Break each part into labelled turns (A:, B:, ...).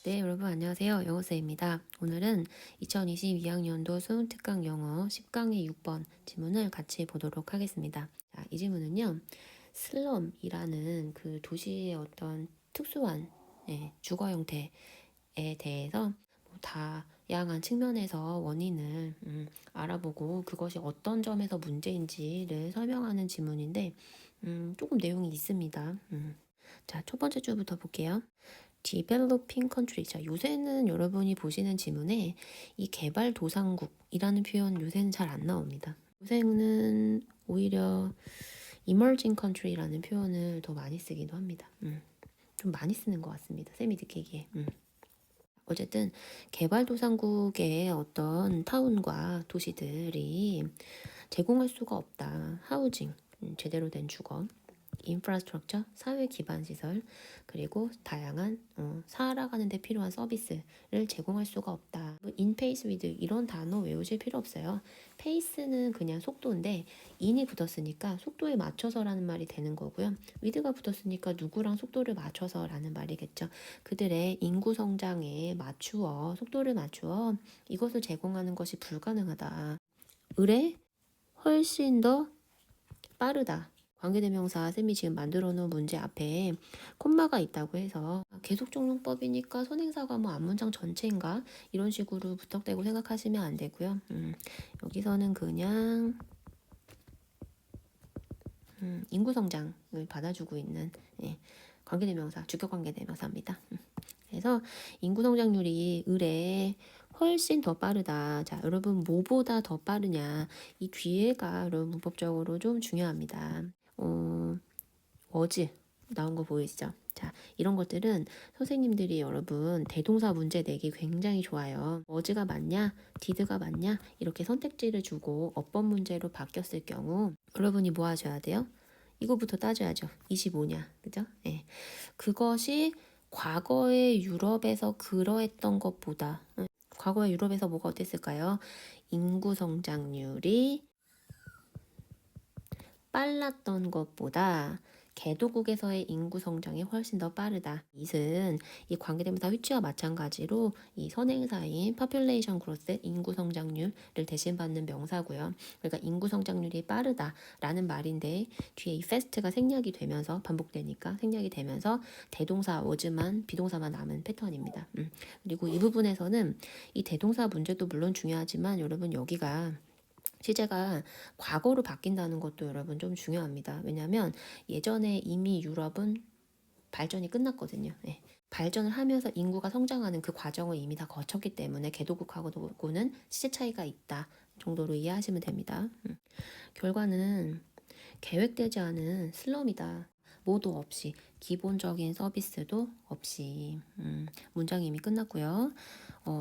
A: 네, 여러분 안녕하세요. 영어쌤입니다. 오늘은 2022학년도 수능특강 영어 10강의 6번 지문을 같이 보도록 하겠습니다. 자, 이 지문은요. 슬럼이라는 그 도시의 어떤 특수한 주거 형태에 대해서 다양한 측면에서 원인을 알아보고 그것이 어떤 점에서 문제인지를 설명하는 지문인데 조금 내용이 있습니다. 자, 첫 번째 줄부터 볼게요. Developing country. 자, 요새는 여러분이 보시는 지문에 이 개발도상국이라는 표현 요새는 잘 안 나옵니다. 요새는 오히려 emerging country라는 표현을 더 많이 쓰기도 합니다. 좀 많이 쓰는 것 같습니다. 쌤이 느끼기에. 어쨌든 개발도상국의 어떤 타운과 도시들이 제공할 수가 없다. 하우징, 제대로 된 주거. 인프라스트럭처, 사회 기반 시설, 그리고 다양한 살아가는 데 필요한 서비스를 제공할 수가 없다. in pace with 이런 단어 외우실 필요 없어요. pace는 그냥 속도인데 in이 붙었으니까 속도에 맞춰서라는 말이 되는 거고요. with가 붙었으니까 누구랑 속도를 맞춰서라는 말이겠죠. 그들의 인구 성장에 맞추어 속도를 맞추어 이것을 제공하는 것이 불가능하다. 을에 훨씬 더 빠르다. 관계대명사 쌤이 지금 만들어 놓은 문제 앞에 콤마가 있다고 해서 계속종용법이니까 선행사가 뭐 앞문장 전체인가 이런 식으로 부탁되고 생각하시면 안 되고요. 여기서는 그냥 인구 성장을 받아주고 있는 관계대명사, 주격 관계대명사입니다. 그래서 인구 성장률이 을에 훨씬 더 빠르다. 자, 여러분 뭐보다 더 빠르냐? 이 뒤에가 여러분 문법적으로 좀 중요합니다. 워즈 나온 거 보이시죠? 자, 이런 것들은 선생님들이 여러분 대동사 문제 내기 굉장히 좋아요. 워즈가 맞냐? 디드가 맞냐? 이렇게 선택지를 주고 어법 문제로 바뀌었을 경우 여러분이 뭐 하셔야 돼요? 이거부터 따져야죠. 25냐? 그죠? 예. 그것이 과거의 유럽에서 그러했던 것보다 과거의 유럽에서 뭐가 어땠을까요? 인구 성장률이 빨랐던 것보다 개도국에서의 인구 성장이 훨씬 더 빠르다. it은 이 관계대명사 which와 마찬가지로 이 선행사인 population growth, 인구 성장률을 대신받는 명사고요. 그러니까 인구 성장률이 빠르다라는 말인데 뒤에 이 fast가 생략이 되면서 반복되니까 생략이 되면서 대동사 was만 비동사만 남은 패턴입니다. 그리고 이 부분에서는 이 대동사 문제도 물론 중요하지만 여러분 여기가 시제가 과거로 바뀐다는 것도 여러분 좀 중요합니다. 왜냐하면 예전에 이미 유럽은 발전이 끝났거든요. 네. 발전을 하면서 인구가 성장하는 그 과정을 이미 다 거쳤기 때문에 개도국하고는 시제 차이가 있다 정도로 이해하시면 됩니다. 결과는 계획되지 않은 슬럼이다. 뭐도 없이 기본적인 서비스도 없이 문장이 이미 끝났고요.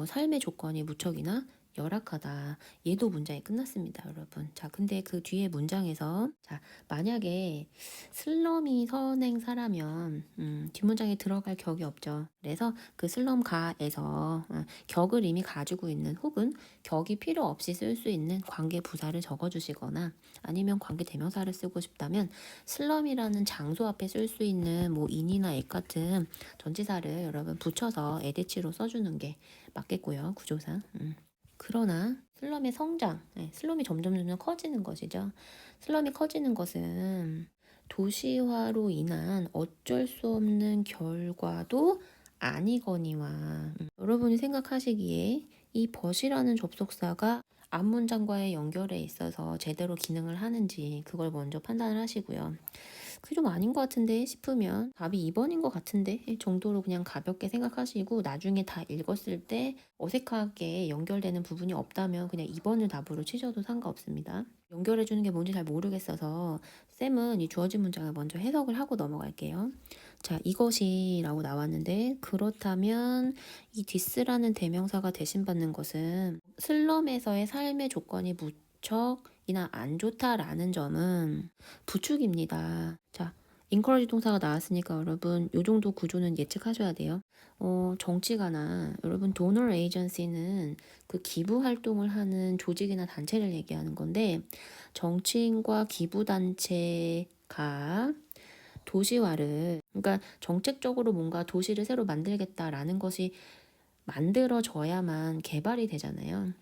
A: 삶의 조건이 무척이나 열악하다. 얘도 문장이 끝났습니다, 여러분. 자, 근데 그 뒤에 문장에서 자, 만약에 슬럼이 선행사라면 뒷문장에 들어갈 격이 없죠. 그래서 그 슬럼가에서 격을 이미 가지고 있는 혹은 격이 필요 없이 쓸 수 있는 관계 부사를 적어주시거나 아니면 관계 대명사를 쓰고 싶다면 슬럼이라는 장소 앞에 쓸 수 있는 뭐 in이나 at 같은 전치사를 여러분 붙여서 에디치로 써주는 게 맞겠고요. 구조상. 그러나 슬럼의 성장, 슬럼이 점점 커지는 것이죠. 슬럼이 커지는 것은 도시화로 인한 어쩔 수 없는 결과도 아니거니와 여러분이 생각하시기에 이 but이라는 접속사가 앞문장과의 연결에 있어서 제대로 기능을 하는지 그걸 먼저 판단을 하시고요. 그게 좀 아닌 것 같은데 싶으면 답이 2번인 것 같은데 정도로 그냥 가볍게 생각하시고 나중에 다 읽었을 때 어색하게 연결되는 부분이 없다면 그냥 2번을 답으로 치셔도 상관없습니다. 연결해주는 게 뭔지 잘 모르겠어서 쌤은 이 주어진 문장을 먼저 해석을 하고 넘어갈게요. 자, 이것이 라고 나왔는데 그렇다면 이 디스라는 대명사가 대신받는 것은 슬럼에서의 삶의 조건이 무척이나 안 좋다라는 점은 부축입니다. 자, encourage 동사가 나왔으니까 여러분 요 정도 구조는 예측하셔야 돼요. 정치가나 여러분 donor agency는 그 기부 활동을 하는 조직이나 단체를 얘기하는 건데 정치인과 기부 단체가 도시화를 그러니까 정책적으로 뭔가 도시를 새로 만들겠다라는 것이 만들어져야만 개발이 되잖아요.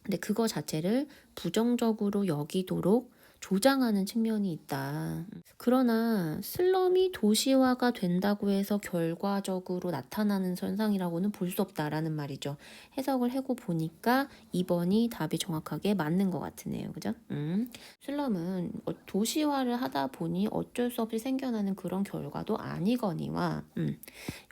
A: 근데 그거 자체를 부정적으로 여기도록 조장하는 측면이 있다. 그러나 슬럼이 도시화가 된다고 해서 결과적으로 나타나는 현상이라고는 볼 수 없다라는 말이죠. 해석을 해고 보니까 2번이 답이 정확하게 맞는 것 같으네요. 그죠? 슬럼은 도시화를 하다 보니 어쩔 수 없이 생겨나는 그런 결과도 아니거니와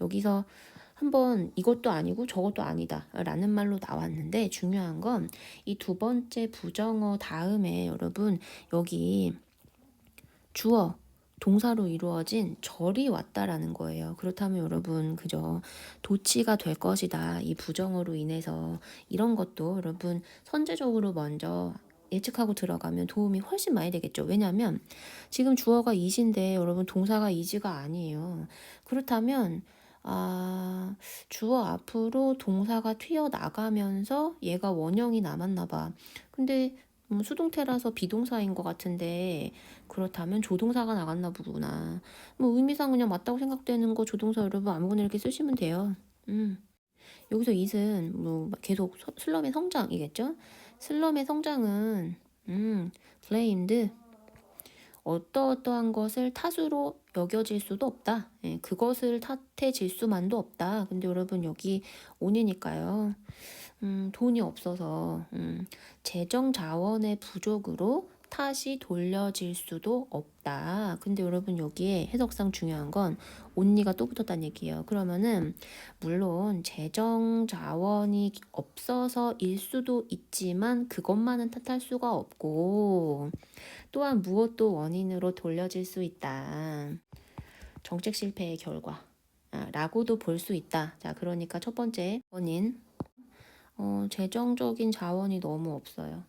A: 여기서 한번 이것도 아니고 저것도 아니다 라는 말로 나왔는데 중요한 건 이 두 번째 부정어 다음에 여러분 여기 주어 동사로 이루어진 절이 왔다라는 거예요. 그렇다면 여러분 그저 도치가 될 것이다 이 부정어로 인해서 이런 것도 여러분 선제적으로 먼저 예측하고 들어가면 도움이 훨씬 많이 되겠죠. 왜냐하면 지금 주어가 is인데 여러분 동사가 is가 아니에요. 그렇다면 주어 앞으로 동사가 튀어나가면서 얘가 원형이 남았나 봐. 근데 수동태라서 비동사인 것 같은데 그렇다면 조동사가 나갔나 보구나. 의미상 그냥 맞다고 생각되는 거 조동사 여러분 아무거나 이렇게 쓰시면 돼요. 여기서 it은 계속 슬럼의 성장이겠죠? 슬럼의 성장은 blamed 어떠어떠한 것을 탓으로 여겨질 수도 없다. 예, 그것을 탓해질 수만도 없다. 근데 여러분 여기 온이니까요. 돈이 없어서 재정 자원의 부족으로 탓이 돌려질 수도 없다. 근데 여러분 여기에 해석상 중요한 건 온리가 또 붙었다는 얘기예요. 그러면은 물론 재정 자원이 없어서일 수도 있지만 그것만은 탓할 수가 없고 또한 무엇도 원인으로 돌려질 수 있다. 정책 실패의 결과 라고도 볼 수 있다. 자, 그러니까 첫 번째 원인 재정적인 자원이 너무 없어요.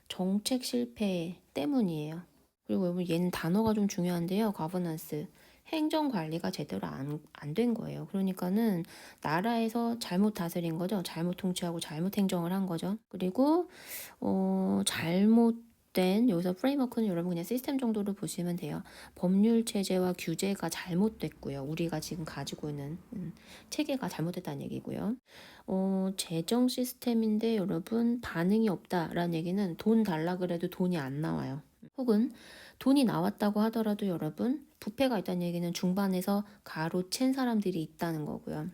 A: 정책 실패 때문이에요. 그리고 여러분 얘는 단어가 좀 중요한데요. 가버넌스. 행정 관리가 제대로 안 된 거예요. 그러니까는 나라에서 잘못 다스린 거죠. 잘못 통치하고 잘못 행정을 한 거죠. 그리고 잘못된 여기서 프레임워크는 여러분 그냥 시스템 정도로 보시면 돼요. 법률 체제와 규제가 잘못됐고요. 우리가 지금 가지고 있는 체계가 잘못됐다는 얘기고요. 재정 시스템인데 여러분 반응이 없다라는 얘기는 돈 달라 그래도 돈이 안 나와요. 혹은 돈이 나왔다고 하더라도 여러분 부패가 있다는 얘기는 중반에서 가로챈 사람들이 있다는 거고요.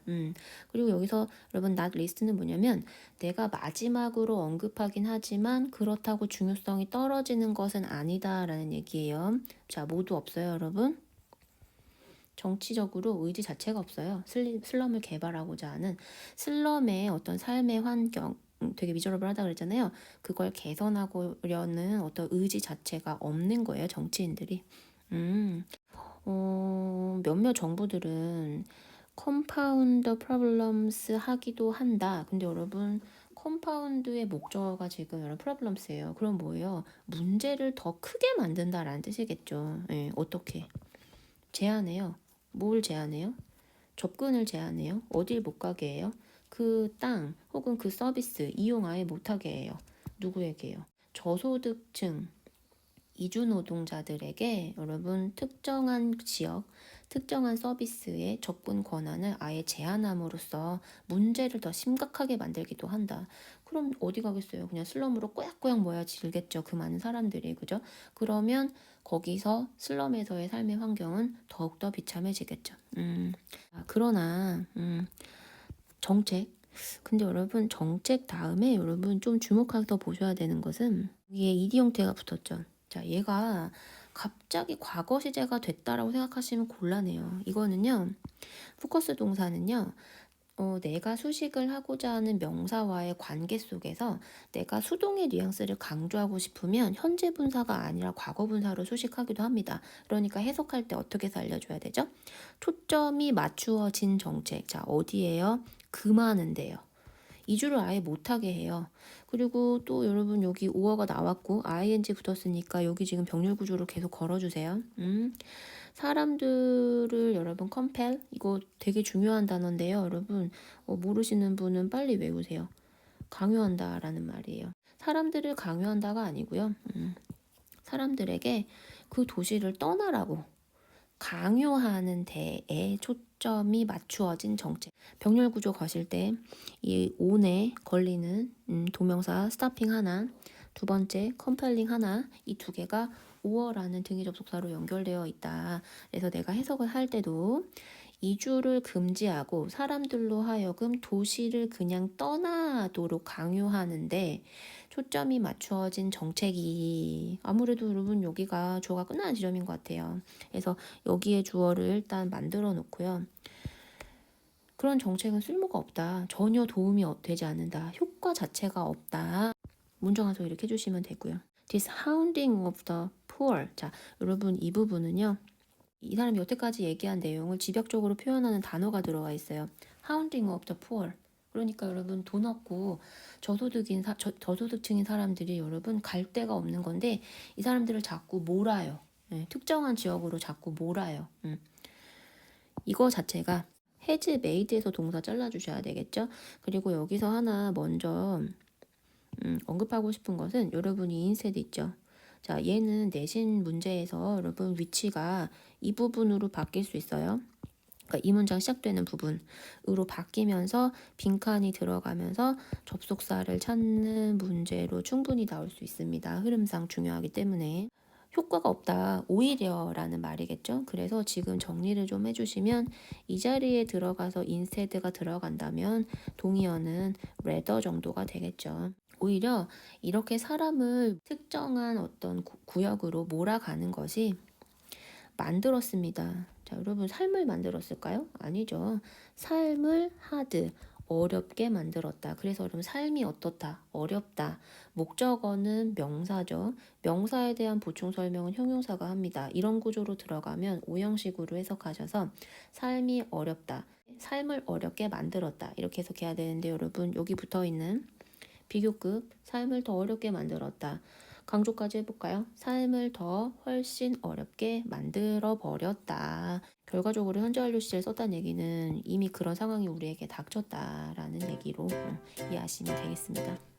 A: 그리고 여기서 여러분 not list는 뭐냐면 내가 마지막으로 언급하긴 하지만 그렇다고 중요성이 떨어지는 것은 아니다라는 얘기예요. 자, 모두 없어요, 여러분. 정치적으로 의지 자체가 없어요. 슬럼을 개발하고자 하는 슬럼의 어떤 삶의 환경 되게 미저러블하다 그랬잖아요. 그걸 개선하려는 어떤 의지 자체가 없는 거예요. 정치인들이. 몇몇 정부들은 컴파운드 프로블럼스 하기도 한다. 근데 여러분 컴파운드의 목적어가 지금 여러분 프로블럼스예요. 그럼 뭐예요? 문제를 더 크게 만든다라는 뜻이겠죠. 예, 어떻게? 제한해요. 뭘 제한해요? 접근을 제한해요. 어딜 못 가게 해요? 그 땅 혹은 그 서비스 이용 아예 못하게 해요. 누구에게요? 저소득층 이주 노동자들에게 여러분 특정한 지역, 특정한 서비스의 접근 권한을 아예 제한함으로써 문제를 더 심각하게 만들기도 한다. 그럼 어디 가겠어요? 그냥 슬럼으로 꼬약꼬약 모여 질겠죠. 그 많은 사람들이. 그죠? 그러면 거기서 슬럼에서의 삶의 환경은 더욱더 비참해지겠죠. 그러나 정책 근데 여러분 정책 다음에 여러분 좀 주목해서 보셔야 되는 것은 이게 이디 형태가 붙었죠. 자, 얘가 갑자기 과거 시제가 됐다라고 생각하시면 곤란해요. 이거는요. 포커스 동사는요. 내가 수식을 하고자 하는 명사와의 관계 속에서 내가 수동의 뉘앙스를 강조하고 싶으면 현재 분사가 아니라 과거 분사로 수식하기도 합니다. 그러니까 해석할 때 어떻게 해서 알려줘야 되죠? 초점이 맞추어진 정책. 자, 어디에요? 금하는데요. 이주를 아예 못하게 해요. 그리고 또 여러분 여기 5어가 나왔고 ing 붙었으니까 여기 지금 병렬 구조로 계속 걸어주세요. 사람들을 여러분 compel 이거 되게 중요한 단어인데요. 여러분 모르시는 분은 빨리 외우세요. 강요한다라는 말이에요. 사람들을 강요한다가 아니고요. 사람들에게 그 도시를 떠나라고 강요하는 데에 초점이 맞추어진 정책. 병렬 구조 거실 때 이 on에 걸리는 동명사 스타핑 하나, 두 번째 컴펠링 하나, 이 두 개가 or라는 등위 접속사로 연결되어 있다. 그래서 내가 해석을 할 때도 이주를 금지하고 사람들로 하여금 도시를 그냥 떠나도록 강요하는데 초점이 맞추어진 정책이 아무래도 여러분 여기가 주어가 끝나는 지점인 것 같아요. 그래서 여기에 주어를 일단 만들어 놓고요. 그런 정책은 쓸모가 없다. 전혀 도움이 되지 않는다. 효과 자체가 없다. 문장 완성 이렇게 해주시면 되고요. This hounding of the poor. 자, 여러분 이 부분은요. 이 사람이 여태까지 얘기한 내용을 집약적으로 표현하는 단어가 들어와 있어요. hounding of the poor. 그러니까 여러분 돈 없고 저소득층인 사람들이 여러분 갈 데가 없는 건데 이 사람들을 자꾸 몰아요. 특정한 지역으로 자꾸 몰아요. 이거 자체가 has made에서 동사 잘라주셔야 되겠죠. 그리고 여기서 하나 먼저 언급하고 싶은 것은 여러분이 인셋 있죠. 자, 얘는 내신 문제에서 여러분 위치가 이 부분으로 바뀔 수 있어요. 그러니까 이 문장 시작되는 부분으로 바뀌면서 빈칸이 들어가면서 접속사를 찾는 문제로 충분히 나올 수 있습니다. 흐름상 중요하기 때문에. 효과가 없다. 오히려라는 말이겠죠. 그래서 지금 정리를 좀 해주시면 이 자리에 들어가서 인stead가 들어간다면 동의어는 rather 정도가 되겠죠. 오히려 이렇게 사람을 특정한 어떤 구역으로 몰아가는 것이 만들었습니다. 자, 여러분 삶을 만들었을까요? 아니죠. 삶을 hard, 어렵게 만들었다. 그래서 여러분 삶이 어떻다, 어렵다. 목적어는 명사죠. 명사에 대한 보충 설명은 형용사가 합니다. 이런 구조로 들어가면 오형식으로 해석하셔서 삶이 어렵다, 삶을 어렵게 만들었다. 이렇게 해석해야 되는데 여러분 여기 붙어있는 비교급 삶을 더 어렵게 만들었다. 강조까지 해볼까요? 삶을 더 훨씬 어렵게 만들어 버렸다. 결과적으로 현재 완료 시제를 썼다는 얘기는 이미 그런 상황이 우리에게 닥쳤다라는 얘기로 이해하시면 되겠습니다.